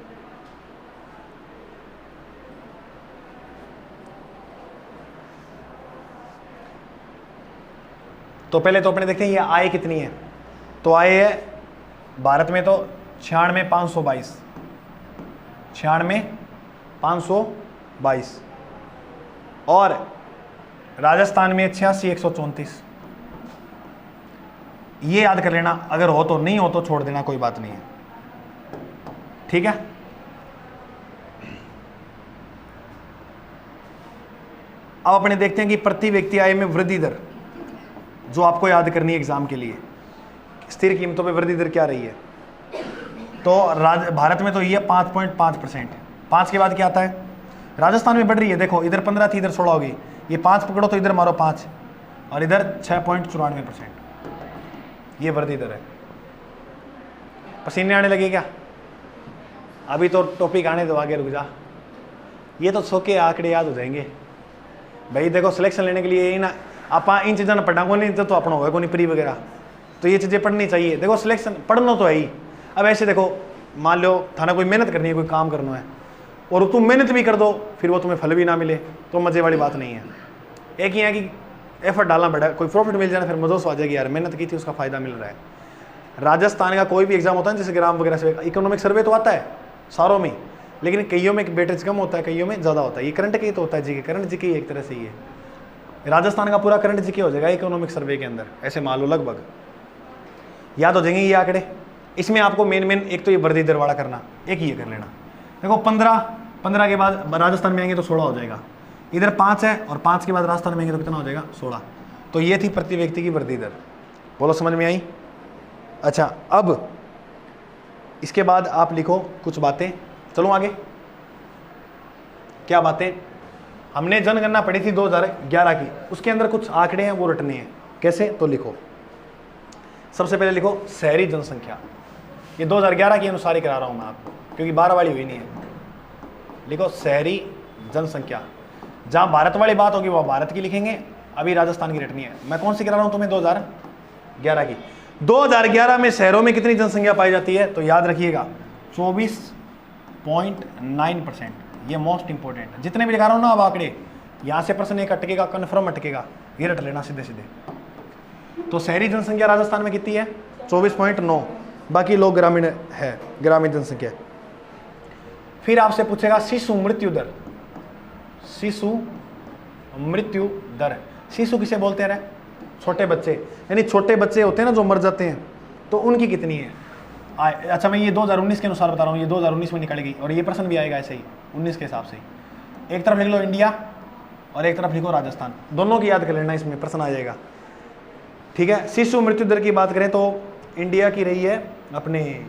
तो पहले तो अपने देखते हैं ये आय कितनी है, तो आय है भारत में तो 96,522, 96,522, और राजस्थान में 86,134। ये याद कर लेना, अगर हो तो, नहीं हो तो छोड़ देना, कोई बात नहीं है, ठीक है। अब अपने देखते हैं कि प्रति व्यक्ति आय में वृद्धि दर जो आपको याद करनी है एग्जाम के लिए, स्थिर कीमतों पे वृद्धि दर क्या रही है। तो भारत में तो ये 5.5%, 5 के बाद क्या आता है, राजस्थान में बढ़ रही है, देखो इधर 15 थी, इधर 16 होगी, ये 5 पकड़ो तो इधर मारो 5, और इधर 6.94%, ये वृद्धि दर है। पसीने आने लगे क्या? अभी तो टॉपिक आने दो, आगे रुक जा, ये तो सो के आंकड़े याद हो जाएंगे भाई। देखो सिलेक्शन लेने के लिए ना आप इन चीज़ों पढ़ा को नहीं तो अपना होगा को नहीं प्री वगैरह, तो ये चीज़ें पढ़नी चाहिए। देखो सिलेक्शन पढ़ना तो है ही। अब ऐसे देखो, मान लो थाना कोई मेहनत करनी है, कोई काम करना है, और तुम मेहनत भी कर दो फिर वो तुम्हें फल भी ना मिले, तो मज़े वाली बात नहीं है। एक ही है कि एफर्ट डालना पड़ा, कोई प्रॉफिट मिल जाना फिर मज़ो से आ जाएगी, यार मेहनत की थी उसका फ़ायदा मिल रहा है। राजस्थान का कोई भी एग्जाम होता है, जैसे ग्राम वगैरह से इकोनॉमिक सर्वे तो आता है सारों में, लेकिन कईयों में वेटेज कम होता है, कईयों में ज़्यादा होता है। ये करंट के ही तो होता है जीके, करंट जीके एक तरह से ही है। राजस्थान का पूरा करंट जीके हो जाएगा इकोनॉमिक सर्वे के अंदर, ऐसे मान लो लगभग याद हो जाएंगे ये आंकड़े। इसमें आपको मेन एक तो ये वर्दी दरवाड़ा करना, एक ही ये कर लेना। देखो 15 के बाद राजस्थान में आएंगे तो 16 हो जाएगा, इधर 5 है और 5 के बाद राजस्थान में आएंगे तो कितना हो जाएगा 16। तो ये थी प्रति व्यक्ति की वृद्धि दर। बोलो समझ में आई? अच्छा, अब इसके बाद आप लिखो कुछ बातें। चलो आगे, क्या बातें? हमने जनगणना पढ़ी थी 2011 की, उसके अंदर कुछ आंकड़े हैं वो रटने हैं। कैसे? तो लिखो, सबसे पहले लिखो शहरी जनसंख्या। ये 2011 के अनुसार ही करा रहा हूं मैं आपको, क्योंकि 12 वाली हुई नहीं है। लिखो शहरी जनसंख्या, जहां भारत वाली बात होगी वह भारत की लिखेंगे, अभी राजस्थान की रटनी है। मैं कौन सी करा रहा हूं तुम्हें? 2011 की। 2011 में शहरों में कितनी जनसंख्या पाई जाती है? तो याद रखिएगा 24.9%। ये मोस्ट इंपोर्टेंट, जितने भी दिखा रहा हूं ना अब आंकड़े, यहां से प्रश्न एक अटकेगा, कन्फर्म अटकेगा, ये रट लेना सीधे सीधे। तो शहरी जनसंख्या राजस्थान में कितनी है? 24.9। बाकी लोग ग्रामीण है, ग्रामीण जनसंख्या। फिर आपसे पूछेगा शिशु मृत्यु दर। शिशु मृत्यु दर, शिशु किसे बोलते हैं? छोटे बच्चे, यानी छोटे बच्चे होते हैं ना जो मर जाते हैं, तो उनकी कितनी है? अच्छा, मैं ये 2019 के अनुसार बता रहा हूँ, ये 2019 में निकलेगी और ये प्रश्न भी आएगा ऐसे ही 19 के हिसाब से ही। एक तरफ लिख लो इंडिया और एक तरफ लिखो राजस्थान, दोनों की याद कर लेना, इसमें प्रश्न आ जाएगा। ठीक है, शिशु मृत्यु दर की बात करें तो इंडिया की रही है अपने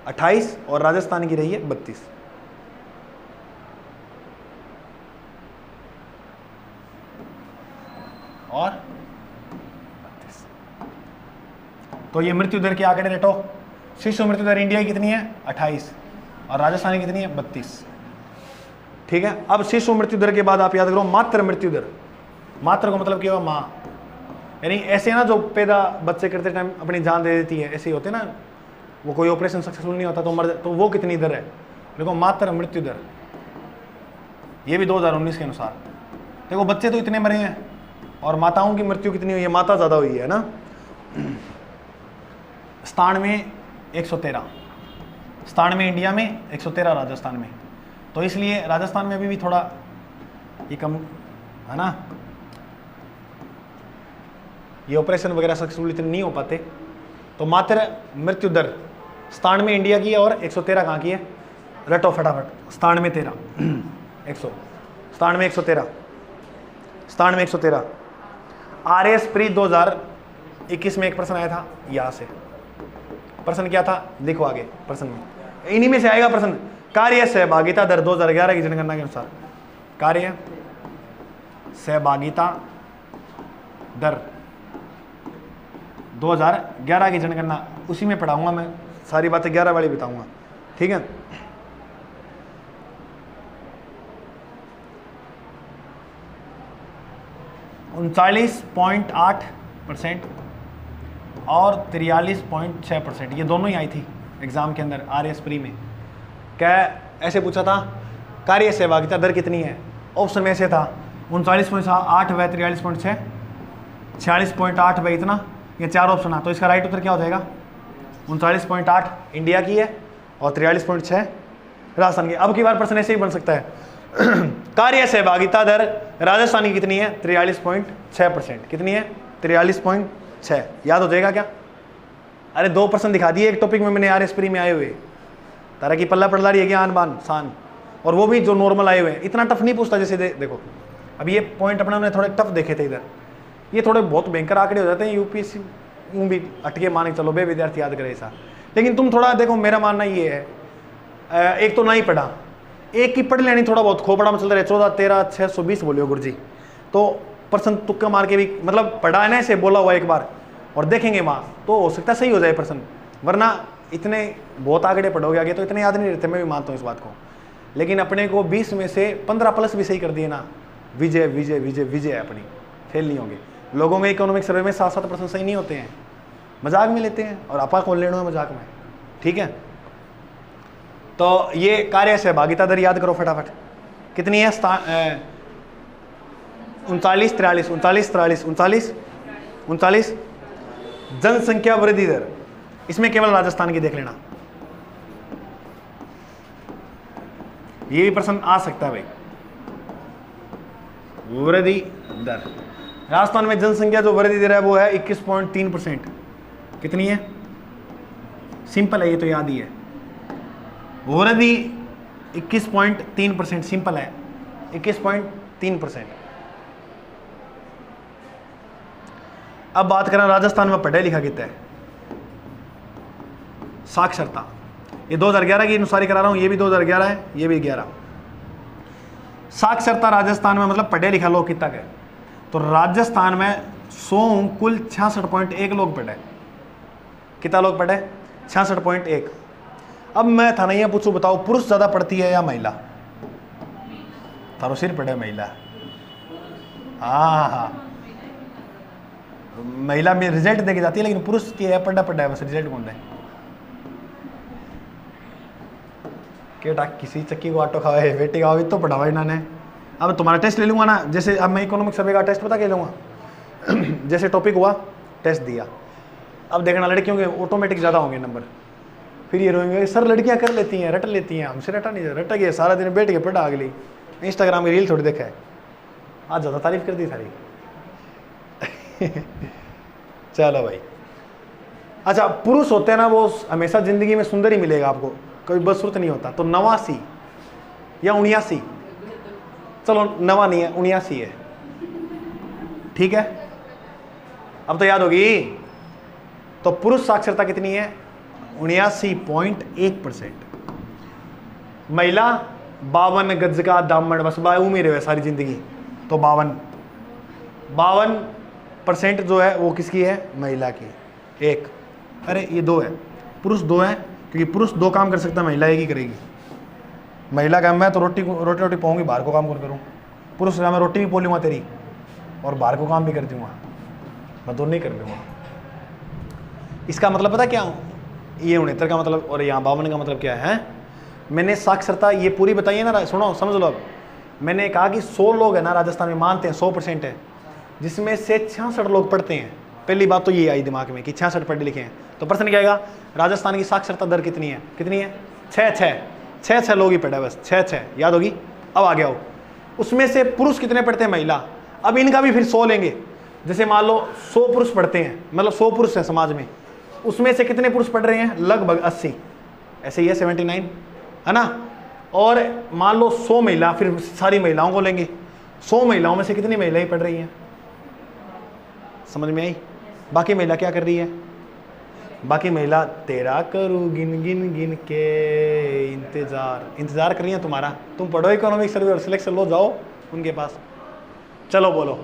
28 और राजस्थान की रही है 32। और 32। तो ये मृत्यु दर के आंकड़े रेटो। शिशु मृत्यु दर इंडिया की कितनी है? 28 और राजस्थान की कितनी है? 32। ठीक है, अब शिशु मृत्यु दर के बाद आप याद करो मातृ मृत्यु दर। मातृ का मतलब क्या हुआ? माँ, यानी ऐसे ना जो पैदा बच्चे करते टाइम अपनी जान दे देती है, ऐसे ही होते ना, वो कोई ऑपरेशन सक्सेसफुल नहीं होता तो मर जाए, तो वो कितनी दर है? देखो मातृ मृत्यु दर, ये भी 2019 के अनुसार। देखो बच्चे तो इतने मरे हैं और माताओं की मृत्यु कितनी हुई है? माता ज़्यादा हुई है ना, 97 113, 97 इंडिया में, 113 राजस्थान में। तो इसलिए राजस्थान में अभी भी थोड़ा ये कम है ना, ये ऑपरेशन वगैरह सक्सेसफुल इतने नहीं हो पाते। तो मातृ मृत्यु दर 97 इंडिया की है और 113 कहाँ की है? रटो फटाफट, 97 13 100, 97 113, 97 113। RS प्री 2021 में एक प्रश्न आया था यहाँ से। प्रश्न क्या था? देखो आगे प्रश्न में, इन्हीं में से आएगा प्रश्न। कार्य सहभागिता दर 2011 की जनगणना के अनुसार, कार्य सहभागिता दर 2011 की जनगणना, उसी में पढ़ाऊंगा मैं, सारी बातें 11 वाली बताऊंगा। ठीक है, %39.8% और 43.6%, ये दोनों ही आई थी एग्जाम के अंदर RS प्री में। क्या ऐसे पूछा था कार्य सहभागिता दर कितनी है? ऑप्शन में से था 39.8 व 43.6, 46.8 व इतना, ये 4 ऑप्शन है। तो इसका राइट उत्तर क्या हो जाएगा? 39.8 इंडिया की है और 43.6 राजस्थान की। अब की बार प्रश्न ऐसे ही बन सकता है कार्य सहभागिता दर राजस्थान की कितनी है? 43.6%। कितनी है? 43.6। याद हो जाएगा क्या? अरे 2 प्रश्न दिखा दिए एक टॉपिक में मैंने RS प्री में आए हुए, तारा की पल्ला पड़ रही है क्या आन बान शान, और वो भी जो नॉर्मल आए हुए हैं। इतना टफ नहीं पूछता जैसे देखो अब ये पॉइंट अपना हमने थोड़े टफ देखे थे इधर, ये थोड़े बहुत भयंकर आंकड़े हो जाते हैं। UPSC भी अटके माने चलो बे विद्यार्थी याद करे ऐसा, लेकिन तुम थोड़ा देखो, मेरा मानना ये है, एक तो ना ही पढ़ा, एक की पढ़ लेनी, थोड़ा बहुत खोपड़ा में चल रहे 14 13 620 बोलियो गुरुजी, तो प्रश्न तुक्का मार के भी मतलब पढ़ा है ना ऐसे बोला हुआ एक बार और देखेंगे वहाँ तो हो सकता है सही हो जाए प्रश्न, वरना इतने बहुत आंकड़े पढ़ोगे आगे तो इतने याद नहीं रहते। मैं भी मानता हूँ इस बात को, लेकिन अपने को 20 में से 15 प्लस भी सही कर दिए ना, विजय विजय विजय विजय है अपनी, फेल नहीं होंगे। लोगों में इकोनॉमिक सर्वे में 7-7 प्रश्न सही नहीं होते हैं, मजाक में लेते हैं और आपा कौन लेना है मजाक में। ठीक है, तो ये कार्य सहभागिता दर याद करो फटाफट कितनी है? 39 43 39 43 39 39। जनसंख्या वृद्धि दर, इसमें केवल राजस्थान की देख लेना, ये भी प्रश्न आ सकता है भाई। वृद्धि दर, राजस्थान में जनसंख्या जो वृद्धि दर है वो है 21.3%। कितनी है? सिंपल है, ये तो याद ही है। वृद्धि 21.3%, सिंपल है 21.3%। अब बात करें राजस्थान में पढ़ा लिखा कितना है, साक्षरता। ये 2011 की अनुसारी करा रहा हूं, ये भी 2011 है, ये भी 11। साक्षरता राजस्थान में मतलब पढ़े लिखा लोग कितना है, तो राजस्थान में 100 कुल 66.1 लोग पढ़े। कितना लोग पढ़े? 66.1। अब मैं था नहीं पूछूं, बताओ पुरुष ज्यादा पढ़ती है या महिला? थारो सिर पढ़े महिला। हाँ, महिला में रिजल्ट देके जाती है, लेकिन पुरुष की है पढ़ा है, बस रिजल्ट कौन है? केटा किसी चक्की को आटो खावे, बेटी खावे तो पढ़ावा इन्होंने। अब तुम्हारा टेस्ट ले लूंगा ना, जैसे अब मैं इकोनॉमिक सर्वे का टेस्ट पता क्या लूँगा जैसे टॉपिक हुआ, टेस्ट दिया, अब देखना लड़कियों के ऑटोमेटिक ज़्यादा होंगे नंबर, फिर ये रोएंगे सर लड़कियां कर लेती हैं, रट लेती हैं, हमसे रटा नहीं, रट गया सारा दिन बैठ के पढ़ा अगली। इंस्टाग्राम की रील थोड़ी देखा है, आज ज़्यादा तारीफ कर दी सारी चलो भाई। अच्छा, पुरुष होते हैं ना वो हमेशा जिंदगी में सुंदर ही मिलेगा आपको, कभी बदसूरत नहीं होता। तो 89 या 79, चलो 9 नहीं है 79 है, ठीक है, अब तो याद होगी। तो पुरुष साक्षरता कितनी है? 79.1%। महिला 52 गज का दामन, बस उम्र है सारी जिंदगी, तो 52% जो है वो किसकी है? महिला की। एक, अरे ये 2 है, पुरुष 2 है, क्योंकि पुरुष 2 काम कर सकता है, महिला एक ही करेगी। महिला का मैं तो रोटी पाऊंगी, बाहर को काम कौन करूँ? पुरुष का मैं रोटी भी पो लूँगा तेरी और बाहर को काम भी कर दूँगा, मैं दोनों ही कर लूँगा। इसका मतलब पता क्या? ये 69 का मतलब और यहाँ 52 का मतलब क्या है? मैंने साक्षरता ये पूरी बताई है ना, सुनो समझ लो। अब मैंने कहा कि 100 लोग है ना राजस्थान में, मानते हैं 100% है, जिसमें से 66 लोग पढ़ते हैं। पहली बात तो ये आई दिमाग में कि 66 पढ़े लिखे हैं, तो प्रश्न क्या आएगा? राजस्थान की साक्षरता दर कितनी है? कितनी है? 6 लोग ही पढ़े, बस 6 याद होगी। अब आ गया हो, उसमें से पुरुष कितने पढ़ते हैं? महिला। अब इनका भी फिर 100 लेंगे, जैसे मान लो 100 पुरुष पढ़ते हैं, मतलब 100 पुरुष है समाज में, उसमें से कितने पुरुष पढ़ रहे हैं? लगभग 80, ऐसे ही है 79 है ना। और मान लो 100 महिला, फिर सारी महिलाओं को लेंगे, 100 महिलाओं में से कितनी महिलाएं पढ़ रही हैं? समझ में आई? बाकी महिला क्या कर रही है? बाकी महिला तेरा करूँ गिन गिन गिन के इंतजार कर रही है तुम्हारा। तुम पढ़ो इकोनॉमिक सर्वे और सिलेक्शन लो, जाओ उनके पास। चलो बोलो,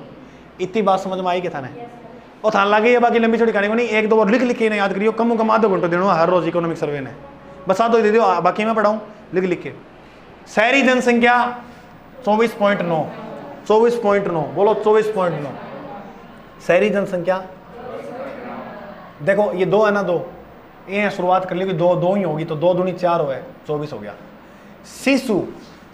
इतनी बात समझ में आई क्या थाने? और थान लगे ये बाकी लंबी चौड़ी कहानी को नहीं, 1-2 बार लिख के ना याद करियो, कम कम आधो घंटा देना हर रोज इकोनॉमिक सर्वे ने, बस आधो दे दो, बाकी मैं पढ़ाऊँ लिख के। शहरी जनसंख्या 24.9 बोलो 24.9 शहरी जनसंख्या। देखो ये 2 है ना, 2 ये शुरुआत कर ली कि 2 ही होगी, तो 2 दूनी 4 हो है, 24 हो गया।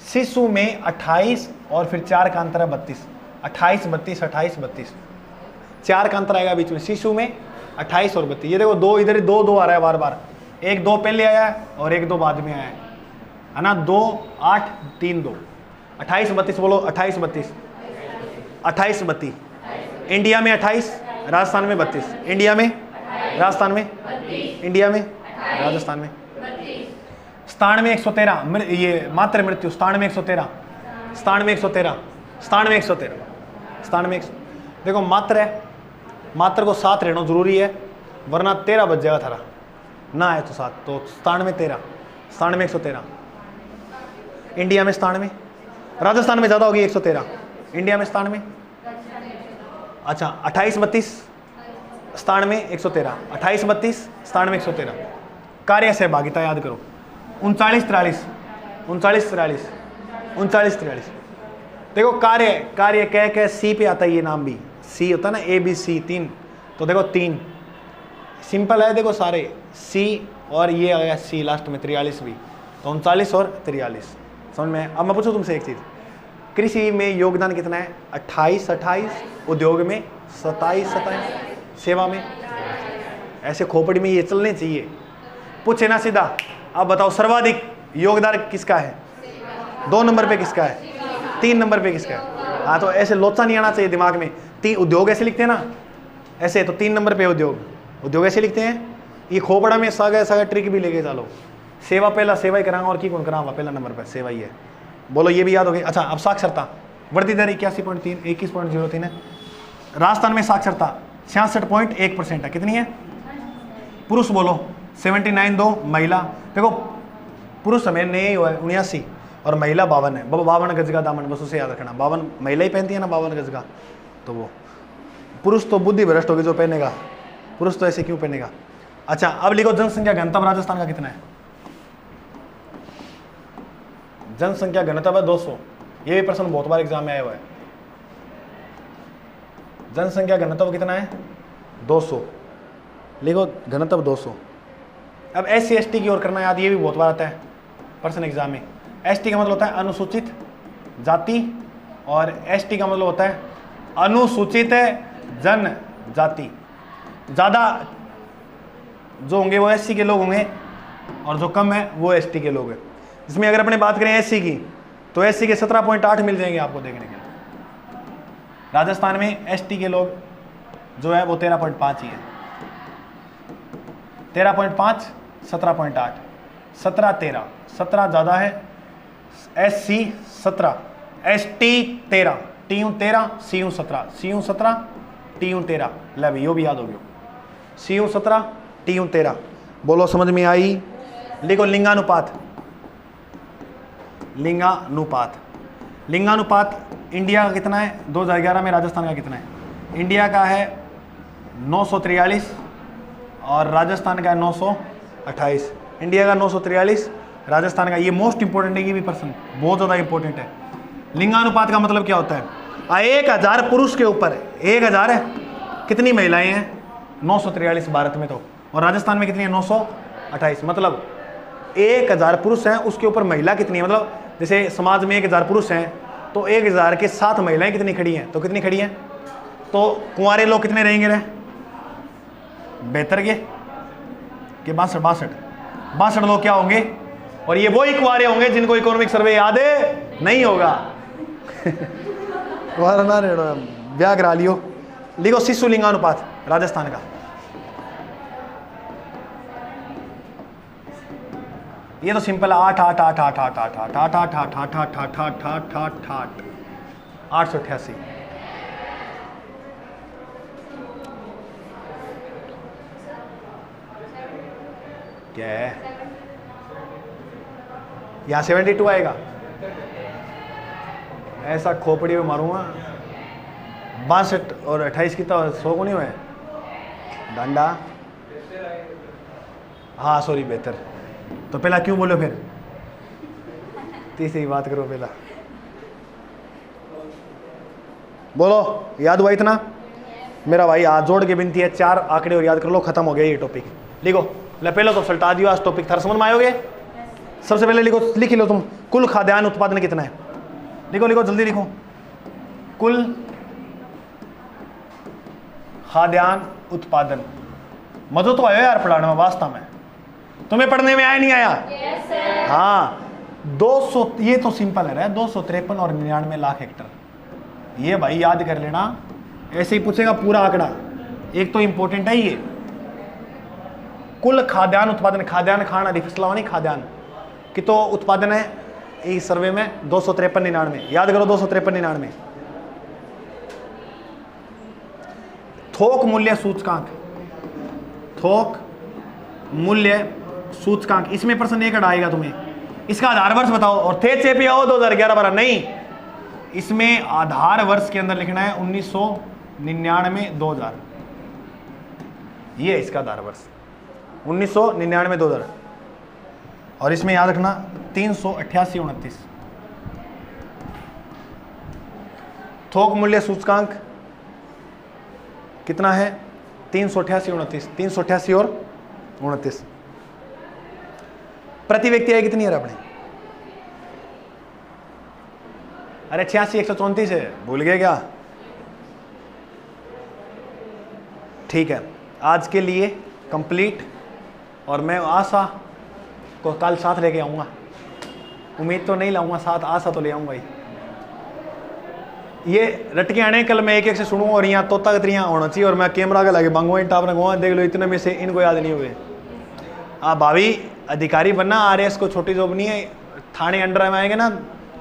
शिशु में 28 और फिर 4 का अंतर है 32, 28 32 28 32, 4 का अंतर आएगा बीच में। शिशु में 28 और 32, ये देखो 2 इधर ही 2 आ रहा है बार बार, 1-2 पहले आया है और 1-2 बाद में आया है ना। 2 8 3 2 28 32 बोलो 28 32 28 32। इंडिया में 28, राजस्थान में 32। इंडिया में, राजस्थान में, इंडिया में, राजस्थान में। 97 113 ये मात्र मृत्यु, 97 113 देखो मात्र है, मात्र को 7 रहना जरूरी है, वरना 13 बच जाएगा थारा, ना है तो 7, तो 97 113। इंडिया में 97, राजस्थान में ज़्यादा होगी 113, इंडिया में 97। अच्छा 28 32 97 113, 28 32 97 113। कार्य सहभागिता याद करो 39 43। देखो कार्य कह सी पे आता है, ये नाम भी सी होता है ना, ABC 3, तो देखो 3 सिंपल है, देखो सारे सी और ये आ गया सी लास्ट में 43 भी, तो 39 और 43 समझ में। अब मैं पूछूं तुमसे एक चीज़, कृषि में योगदान कितना है? 28, उद्योग में 27, सेवा में, ऐसे खोपड़ी में ये चलने चाहिए। पूछे ना सीधा, अब बताओ सर्वाधिक योगदान किसका है? 2 नंबर पे किसका है, 3 नंबर पे किसका है। हाँ तो ऐसे लोचा नहीं आना चाहिए दिमाग में। उद्योग ऐसे लिखते हैं ना, ऐसे, तो 3 नंबर पे उद्योग ऐसे लिखते हैं। ये खोपड़ा में सागा ट्रिक भी लेके चलो। सेवा पहला सेवा ही कराऊंगा और की कौन कराऊंगा, पहला नंबर पर सेवा ही है। बोलो ये भी याद हो गई। अच्छा अब साक्षरता, वृद्धि दर 81.03 है। राजस्थान में साक्षरता 66.1% है। कितनी है? पुरुष बोलो 79, 2 महिला। देखो पुरुष समय नहीं हुआ है 79 और महिला 52 है। 52 गज का दामन, बस उसे याद रखना। 52 महिला ही पहनती है ना 52 गज का, तो वो पुरुष तो बुद्धि भ्रष्ट होगी जो पहनेगा, पुरुष तो ऐसे क्यों पहनेगा। अच्छा अब लिखो जनसंख्या घनत्व राजस्थान का कितना है। जनसंख्या घनत्व है 200। ये भी प्रश्न बहुत बार एग्जाम में आया हुआ है। जनसंख्या घनत्व कितना है? 200। लिखो घनत्व 200। अब SC ST की ओर करना याद, ये भी बहुत बार आता है प्रश्न एग्जाम में। ST का मतलब होता है अनुसूचित जाति और ST का मतलब होता है अनुसूचित जनजाति। ज़्यादा जो होंगे वो SC के लोग होंगे और जो कम है वो ST के लोग हैं। इसमें अगर अपने बात करें SC की तो SC के 17.8 मिल जाएंगे आपको देखने के लिए। राजस्थान में ST के लोग जो है वो 13.5 ही है। 13.5, 17.8, 17, 13, 17 ज़्यादा है। SC 17, ST 13, TU 13, CU 17, CU 17, TU 13। ले भाई यो भी याद हो गया। CU 17, TU 13। बोलो समझ में आई। लिखो लिंगानुपात। लिंगानुपात इंडिया का कितना है 2011 में, राजस्थान का कितना है? इंडिया का है 943 और राजस्थान का है 928। इंडिया का 943, राजस्थान का। ये मोस्ट इंपॉर्टेंट है, ये भी पर्सन बहुत ज़्यादा इंपॉर्टेंट है। लिंगानुपात का मतलब क्या होता है? 1000 पुरुष के ऊपर 1000 है कितनी महिलाएं हैं? 943 भारत में तो, और राजस्थान में कितनी है? 928। मतलब 1000 पुरुष हैं उसके ऊपर महिला कितनी है? मतलब जैसे समाज में 1000 पुरुष हैं तो 1000 के 7 महिलाएं कितनी खड़ी हैं? तो कितनी खड़ी हैं? तो कुंवारे लोग कितने रहेंगे रे? 72 के 62 लोग क्या होंगे? और ये वही कुंवारे होंगे जिनको इकोनॉमिक सर्वे याद है नहीं होगा। ब्याह करा लियो। लिखो शिशु लिंगानुपात राजस्थान का। ये तो सिंपल है 888। क्या है? यहाँ 72 आएगा। ऐसा खोपड़ी में मारूंगा। 62 और 28 कितना? 100 को नहीं हुए डंडा। हाँ सॉरी, बेहतर। तो पहला क्यों बोलो फिर? तीसरी बात करो पहला। बोलो याद हुआ इतना? मेरा भाई हाथ जोड़ के विनती है 4 आंकड़े और याद कर लो, खत्म हो गया ये टॉपिक। लिखो ले पहले तो सल्टा दियो आज टॉपिक। थारा समझ में आयोगे? सबसे पहले लिखो, लिख लो तुम, कुल खाद्यान्न उत्पादन कितना है? लिखो जल्दी लिखो। कुल खाद्यान्न उत्पादन। मजा तो आया यार पढ़ाने में, वास्तव में तुम्हें पढ़ने में आया नहीं आया? yes, हाँ 200, ये तो सिंपल है 253 और 99 लाख हेक्टर। ये भाई याद कर लेना, ऐसे ही पूछेगा पूरा आंकड़ा। एक तो इंपॉर्टेंट है ये कुल खाद्यान्न उत्पादन। खाद्यान्न खाना डिफिसला नहीं, खाद्यान्न कि तो उत्पादन है इस सर्वे में 253-99। याद करो 253-99। थोक मूल्य सूचकांक, थोक मूल्य सूचकांक, इसमें प्रश्न एक आएगा तुम्हें। इसका आधार वर्ष बताओ और थे चेपी आओ 2011-12 नहीं, इसमें आधार वर्ष के अंदर लिखना है 1999-2000। ये है इसका आधार वर्ष 1999-2000। और इसमें याद रखना 388-29। थोक मूल्य सूचकांक कितना है? 388-29। 388 और 29। प्रति व्यक्ति आय कितनी है अपने? अरे 86-134 है, भूल गए क्या? ठीक है, आज के लिए कंप्लीट। और मैं आशा को कल साथ लेके आऊंगा। उम्मीद तो नहीं लाऊंगा, साथ आशा तो ले आऊंगा भाई। ये रटके आने कल मैं एक एक से सुनूंगा और यहाँ तोता कतरियाँ होना चाहिए और मैं कैमरा के लागे मांगूंगा टाप रखूँगा, देख लो इतने में से इनको याद नहीं हुए। भाभी अधिकारी बनना, RS को छोटी जॉब नहीं है, थाने अंडर में आएंगे ना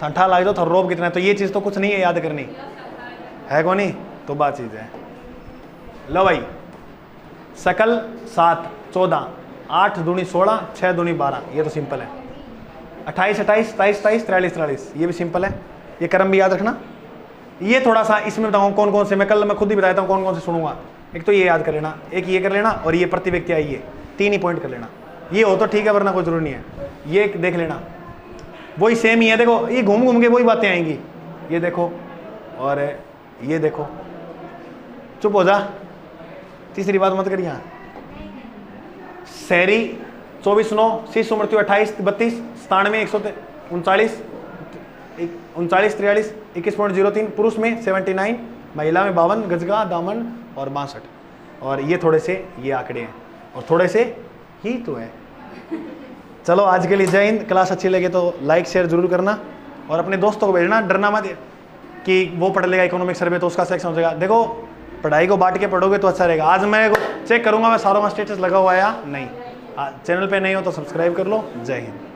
ठंडा लाग जाओ थर रोब कितना है, तो ये चीज़ तो कुछ नहीं है याद करनी है को नहीं, तो बात चीज़ है। लो भाई सकल 7 14 8 दूनी 16 6 दूनी 12, ये तो सिंपल है। 28 28 23 23 43 43, ये भी सिंपल है। ये क्रम भी याद रखना। ये थोड़ा सा इसमें बताऊँ कौन कौन से, मैं कल मैं खुद ही बताता हूँ कौन कौन से सुनूंगा। एक तो ये याद कर लेना, एक ये कर लेना, और ये प्रति व्यक्ति आई है 3 ही पॉइंट कर लेना। ये हो तो ठीक है, वरना कोई जरूरी नहीं है। ये देख लेना, वही सेम ही है। देखो ये घूम घूम के वही बातें आएंगी। ये देखो और ये देखो, चुप हो जा, तीसरी बात मत करिए। शहरी 24 9, शिशु मृत्यु 28 32 97 139 39 43 21.03, पुरुष में 79, महिला में 52, गजगा दामन और 62। और ये थोड़े से ये आंकड़े हैं और थोड़े से ही तो है। चलो आज के लिए जय हिंद। क्लास अच्छी लगे तो लाइक शेयर जरूर करना और अपने दोस्तों को भेजना, डरना मत कि वो पढ़ लेगा इकोनॉमिक सर्वे तो उसका सेक्शन हो जाएगा। देखो पढ़ाई को बांट के पढ़ोगे तो अच्छा रहेगा। आज मैं चेक करूंगा मैं सारों में स्टेटस लगा हुआ है या नहीं। चैनल पे नहीं हो तो सब्सक्राइब कर लो। जय हिंद।